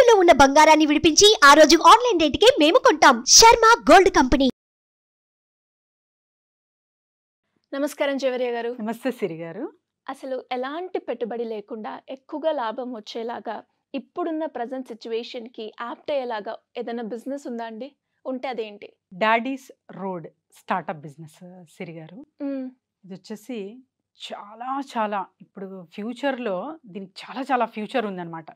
తాకట్టులో ఉన్న బంగారాన్ని విడిపించి ఆ రోజు ఆన్లైన్ రేటుకే మేము కొంటాం. Sharma gold company. నమస్కారం జవరియా గారు. నమస్తే సిరి గారు. అసలు ఎలాంటి పెట్టుబడి లేకుండా ఎక్కువగా లాభం వచ్చేలాగా ఇప్పుడున్న ప్రజెంట్ సిచ్యువేషన్‌కి యాప్ట్ అయ్యేలాగా ఏదైనా బిజినెస్ ఉందా అండి? ఉంటే అదేంటి? డాడీస్ రోడ్ స్టార్టప్ బిజినెస్ సిరి గారు. హ్మ్. ఇది వచ్చేసి చాలా ఇప్పుడు ఫ్యూచర్‌లో దీనికి చాలా ఫ్యూచర్ ఉందన్నమాట.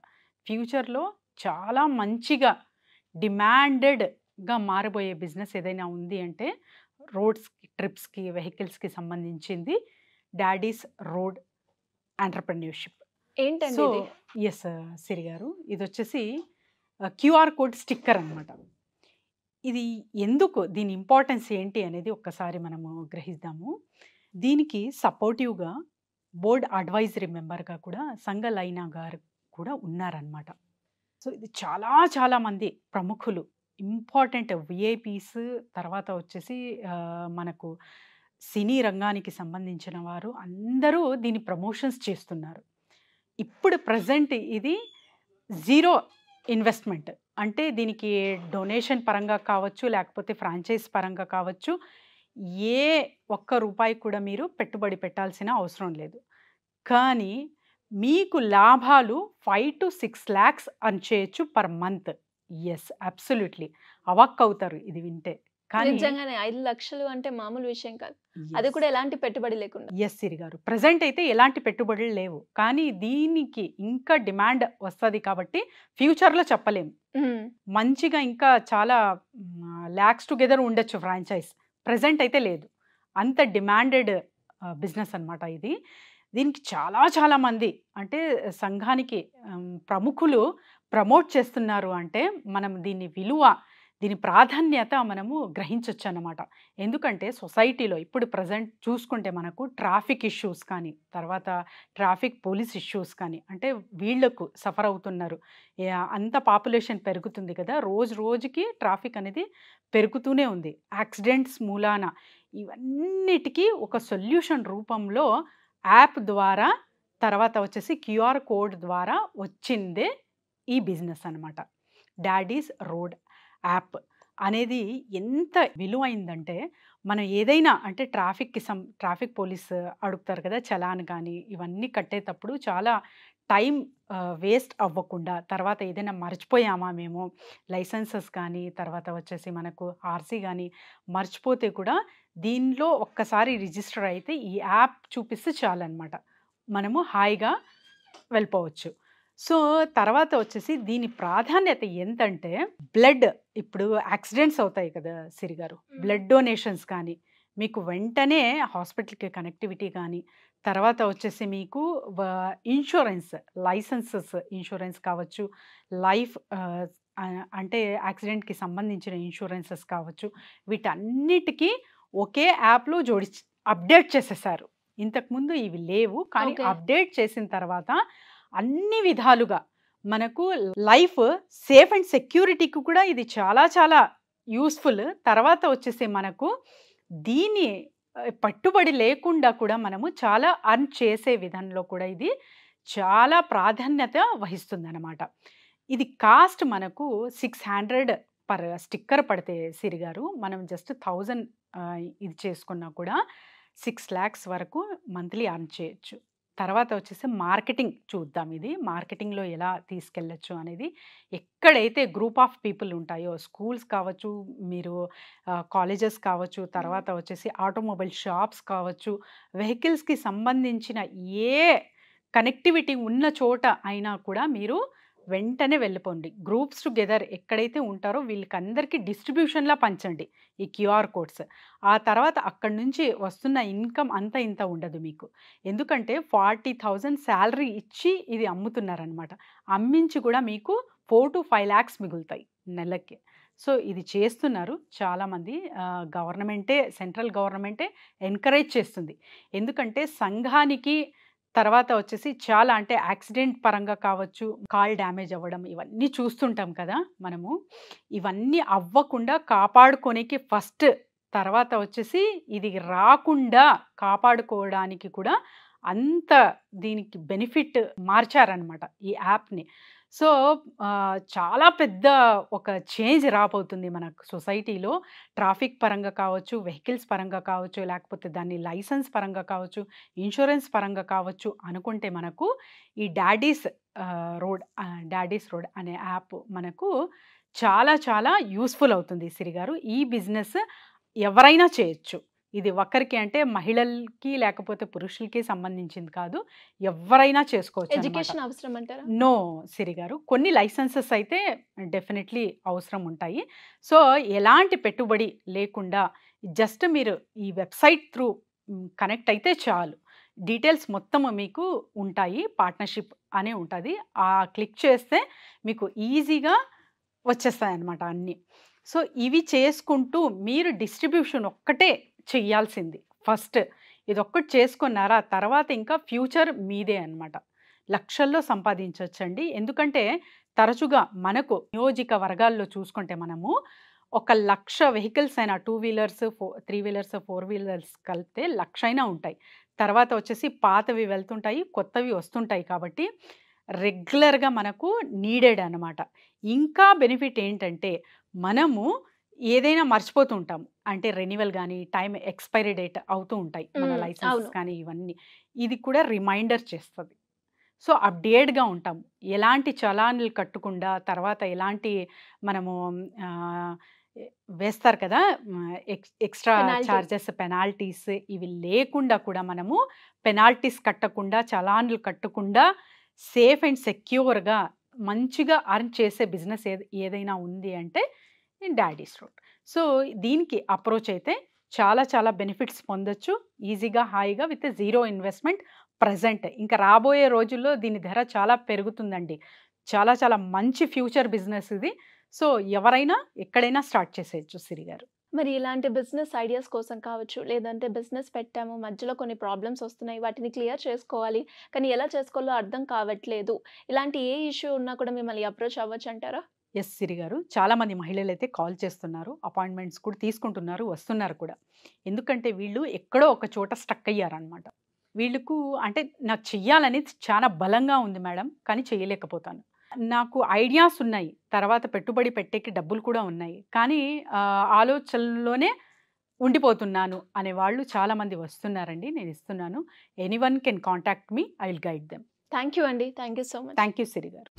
ఫ్యూచర్‌లో చాలా మంచిగా డిమాండెడ్‌గా మారబోయే బిజినెస్ ఏదైనా ఉంది అంటే రోడ్స్‌కి, ట్రిప్స్‌కి, వెహికల్స్‌కి సంబంధించింది డాడీస్ రోడ్ ఎంటర్‌ప్రెన్యూర్‌షిప్. ఏంటండి సో ఇది? యెస్ సిరి గారు. ఇది వచ్చేసి క్యూఆర్ కోడ్ స్టిక్కర్ అన్నమాట. ఇది ఎందుకు, దీని ఇంపార్టెన్స్ ఏంటి అనేది ఒక్కసారి మనము గ్రహిద్దాము. దీనికి సపోర్టివ్‌గా బోర్డ్ అడ్వైజరీ మెంబర్‌గా కూడా సంగలైనా గారు కూడా ఉన్నారనమాట. సో ఇది చాలా మంది ప్రముఖులు, ఇంపార్టెంట్ విఐపీస్, తర్వాత వచ్చేసి మనకు సినీ రంగానికి సంబంధించిన వారు అందరూ దీని ప్రమోషన్స్ చేస్తున్నారు. ఇప్పుడు ప్రెజెంట్ ఇది జీరో ఇన్వెస్ట్మెంట్, అంటే దీనికి డొనేషన్ పరంగా కావచ్చు, లేకపోతే ఫ్రాంచైజ్ పరంగా కావచ్చు, ఏ ఒక్క రూపాయి కూడా మీరు పెట్టుబడి పెట్టాల్సిన అవసరం లేదు. కానీ మీకు లాభాలు 5-6 lakhs అని చేయొచ్చు పర్ మంత్. ఎస్, అబ్సల్యూట్లీ అవాక్కవుతారు ఇది వింటే. కానీ నిజంగానే 5 లక్షలు అంటే మామూలు విషయం కాదు. అది కూడా ఎలాంటి పెట్టుబడి లేకుండా. ఎస్ సిరి గారు, ప్రజెంట్ అయితే ఎలాంటి పెట్టుబడులు లేవు, కానీ దీనికి ఇంకా డిమాండ్ వస్తుంది కాబట్టి ఫ్యూచర్లో చెప్పలేము. హ్మ్. మంచిగా ఇంకా చాలా ల్యాక్స్ టుగెదర్ ఉండొచ్చు ఫ్రాంచైజ్. ప్రజెంట్ అయితే లేదు, అంత డిమాండెడ్ బిజినెస్ అన్నమాట ఇది. దీనికి చాలా మంది అంటే సంఘానికి ప్రముఖులు ప్రమోట్ చేస్తున్నారు అంటే మనం దీని విలువ, దీని ప్రాధాన్యత మనము గ్రహించవచ్చు అన్నమాట. ఎందుకంటే సొసైటీలో ఇప్పుడు ప్రజెంట్ చూసుకుంటే మనకు ట్రాఫిక్ ఇష్యూస్ కానీ, తర్వాత ట్రాఫిక్ పోలీస్ ఇష్యూస్ కానీ, అంటే వీళ్లకు సఫర్ అవుతున్నారు. అంత పాపులేషన్ పెరుగుతుంది కదా, రోజుకి ట్రాఫిక్ అనేది పెరుగుతూనే ఉంది. యాక్సిడెంట్స్ మూలాన ఇవన్నిటికీ ఒక సొల్యూషన్ రూపంలో యాప్ ద్వారా, తర్వాత వచ్చేసి క్యూఆర్ కోడ్ ద్వారా వచ్చిందే ఈ బిజినెస్ అన్నమాట. డాడీస్ రోడ్ యాప్ అనేది ఎంత విలువైందంటే, మనం ఏదైనా అంటే ట్రాఫిక్ పోలీస్ అడుగుతారు కదా చలాన్ కానీ, ఇవన్నీ కట్టేటప్పుడు చాలా టైం వేస్ట్ అవ్వకుండా, తర్వాత ఏదైనా మర్చిపోయామా మేము లైసెన్సెస్ కానీ, తర్వాత వచ్చేసి మనకు ఆర్సీ కానీ మర్చిపోతే కూడా దీనిలో ఒక్కసారి రిజిస్టర్ అయితే ఈ యాప్ చూపిస్తే చాలన్నమాట, మనము హాయిగా వెళ్ళిపోవచ్చు. సో తర్వాత వచ్చేసి దీని ప్రాధాన్యత ఎంతంటే, బ్లడ్, ఇప్పుడు యాక్సిడెంట్స్ అవుతాయి కదా సిరి గారు, బ్లడ్ డొనేషన్స్ కానీ, మీకు వెంటనే హాస్పిటల్కి కనెక్టివిటీ కానీ, తర్వాత వచ్చేసి మీకు ఇన్సూరెన్స్, లైసెన్సెస్ ఇన్సూరెన్స్ కావచ్చు, లైఫ్ అంటే యాక్సిడెంట్కి సంబంధించిన ఇన్సూరెన్సెస్ కావచ్చు, వీటన్నిటికీ ఒకే యాప్లో అప్డేట్ చేసేసారు. ఇంతకుముందు ఇవి లేవు, కానీ అప్డేట్ చేసిన తర్వాత అన్ని విధాలుగా మనకు లైఫ్ సేఫ్ అండ్ సెక్యూరిటీకి కూడా ఇది చాలా యూస్ఫుల్. తర్వాత వచ్చేసి మనకు దీని పట్టుబడి లేకుండా కూడా మనము చాలా అర్న్ చేసే విధంలో కూడా ఇది చాలా ప్రాధాన్యత వహిస్తుంది అన్నమాట. ఇది కాస్ట్ మనకు 600 పర్ స్టిక్కర్ పడితే సిరి గారు, మనం జస్ట్ 1000 ఇది చేసుకున్నా కూడా 6 lakhs వరకు మంత్లీ అర్న్ చేయొచ్చు. తర్వాత వచ్చేసి మార్కెటింగ్ చూద్దాం. ఇది మార్కెటింగ్లో ఎలా తీసుకెళ్ళచ్చు అనేది, ఎక్కడైతే గ్రూప్ ఆఫ్ పీపుల్ ఉంటాయో, స్కూల్స్ కావచ్చు, మీరు కాలేజెస్ కావచ్చు, తర్వాత వచ్చేసి ఆటోమొబైల్ షాప్స్ కావచ్చు, వెహికల్స్కి సంబంధించిన ఏ కనెక్టివిటీ ఉన్న చోట అయినా కూడా మీరు వెంటనే వెళ్ళిపోండి. గ్రూప్స్ టుగెదర్ ఎక్కడైతే ఉంటారో వీళ్ళకందరికీ డిస్ట్రిబ్యూషన్లా పంచండి ఈ క్యూఆర్ కోడ్స్. ఆ తర్వాత అక్కడి నుంచి వస్తున్న ఇన్కమ్ అంతా ఇంత ఉండదు మీకు, ఎందుకంటే 40,000 శాలరీ ఇచ్చి ఇది అమ్ముతున్నారనమాట. అమ్మించి కూడా మీకు 4-5 lakhs మిగులుతాయి నెలకి. సో ఇది చేస్తున్నారు చాలామంది. గవర్నమెంటే, సెంట్రల్ గవర్నమెంటే ఎంకరేజ్ చేస్తుంది. ఎందుకంటే సంఘానికి తర్వాత వచ్చేసి చాలా అంటే యాక్సిడెంట్ పరంగా కావచ్చు, కాల్ డ్యామేజ్ అవ్వడం, ఇవన్నీ చూస్తుంటాం కదా మనము. ఇవన్నీ అవ్వకుండా కాపాడుకోనికి ఫస్ట్, తర్వాత వచ్చేసి ఇది రాకుండా కాపాడుకోవడానికి కూడా అంత దీనికి బెనిఫిట్ మార్చారనమాట ఈ యాప్ని. సో చాలా పెద్ద ఒక చేంజ్ రాబోతుంది మన సొసైటీలో. ట్రాఫిక్ పరంగా కావచ్చు, వెహికల్స్ పరంగా కావచ్చు, లేకపోతే దాన్ని లైసెన్స్ పరంగా కావచ్చు, ఇన్సూరెన్స్ పరంగా కావచ్చు అనుకుంటే మనకు ఈ డాడీస్ రోడ్ అనే యాప్ మనకు చాలా చాలా యూస్ఫుల్ అవుతుంది సిరి గారు. ఈ బిజినెస్ ఎవరైనా చేయొచ్చు. ఇది ఒక్కరికి అంటే మహిళలకి లేకపోతే పురుషులకి సంబంధించింది కాదు, ఎవరైనా చేసుకోవచ్చు. ఎడ్యుకేషన్ అవసరం అంటారా? నో సిరి గారు, కొన్ని లైసెన్సెస్ అయితే డెఫినెట్లీ అవసరం ఉంటాయి. సో ఎలాంటి పెట్టుబడి లేకుండా జస్ట్ మీరు ఈ వెబ్సైట్ త్రూ కనెక్ట్ అయితే చాలు, డీటెయిల్స్ మొత్తం మీకు ఉంటాయి. పార్ట్నర్షిప్ అనే ఉంటుంది, ఆ క్లిక్ చేస్తే మీకు ఈజీగా వచ్చేస్తాయి అన్నమాట అన్నీ. సో ఇవి చేసుకుంటూ మీరు డిస్ట్రిబ్యూషన్ ఒక్కటే చెయ్యాల్సింది. ఫస్ట్ ఇదొక్కటి చేసుకున్నారా, తర్వాత ఇంకా ఫ్యూచర్ మీదే అన్నమాట. లక్షల్లో సంపాదించవచ్చండి. ఎందుకంటే తరచుగా మనకు నియోజకవర్గాల్లో చూసుకుంటే మనము 1,00,000 వెహికల్స్ అయినా 2 వీలర్స్ 3 వీలర్స్ 4 వీలర్స్ కలిపితే 1,00,000 అయినా ఉంటాయి. తర్వాత వచ్చేసి పాతవి వెళ్తుంటాయి, కొత్తవి వస్తుంటాయి. కాబట్టి రెగ్యులర్గా మనకు నీడెడ్ అన్నమాట. ఇంకా బెనిఫిట్ ఏంటంటే మనము ఏదైనా మర్చిపోతూ ఉంటాము, అంటే రెన్యువల్ కానీ టైం ఎక్స్పైరీ డేట్ అవుతూ ఉంటాయి మన లైసెన్స్ అవును. కానీ ఇవన్నీ. ఇది కూడా రిమైండర్ చేస్తుంది. సో అప్డేట్గా ఉంటాము, ఎలాంటి చలాన్లు కట్టకుండా, తర్వాత ఎలాంటి మనము ఆ, వేస్తారు కదా ఎక్స్ట్రా Penalty. చార్జెస్ పెనాల్టీస్, ఇవి లేకుండా కూడా మనము పెనాల్టీస్ కట్టకుండా, చలాన్లు కట్టకుండా సేఫ్ అండ్ సెక్యూర్గా మంచిగా అర్న్ చేసే బిజినెస్ ఏదైనా ఉంది అంటే డాడీస్ రోడ్. సో దీనికి అప్రోచ్ అయితే చాలా చాలా బెనిఫిట్స్ పొందొచ్చు ఈజీగా, హాయిగా, విత్ జీరో ఇన్వెస్ట్మెంట్. ప్రజెంట్ ఇంకా రాబోయే రోజుల్లో దీని ధర చాలా పెరుగుతుందండి. చాలా చాలా మంచి ఫ్యూచర్ బిజినెస్ ఇది. సో ఎవరైనా ఎక్కడైనా స్టార్ట్ చేసేయచ్చు సిరి గారు. మరి ఇలాంటి బిజినెస్ ఐడియాస్ కోసం కావచ్చు, లేదంటే బిజినెస్ పెట్టాము, మధ్యలో కొన్ని ప్రాబ్లమ్స్ వస్తున్నాయి, వాటిని క్లియర్ చేసుకోవాలి, కానీ ఎలా చేసుకోవాలో అర్థం కావట్లేదు, ఇలాంటి ఏ ఇష్యూ ఉన్నా కూడా మిమ్మల్ని అప్రోచ్ అవ్వచ్చు అంటారా? ఎస్ సిరి గారు, చాలామంది మహిళలు అయితే కాల్ చేస్తున్నారు, అపాయింట్మెంట్స్ కూడా తీసుకుంటున్నారు, వస్తున్నారు కూడా. ఎందుకంటే వీళ్ళు ఎక్కడో ఒక చోట స్టక్ అయ్యారనమాట. వీళ్ళకు అంటే నాకు చెయ్యాలని చాలా బలంగా ఉంది మేడం, కానీ చేయలేకపోతాను. నాకు ఐడియాస్ ఉన్నాయి, తర్వాత పెట్టుబడి పెట్టేకి డబ్బులు కూడా ఉన్నాయి, కానీ ఆలోచనలోనే ఉండిపోతున్నాను అనే వాళ్ళు చాలామంది వస్తున్నారండి. నేను ఇస్తున్నాను. Anyone can contact me, I will guide them. Thank you అండి, thank you so much. Thank you Siri గారు.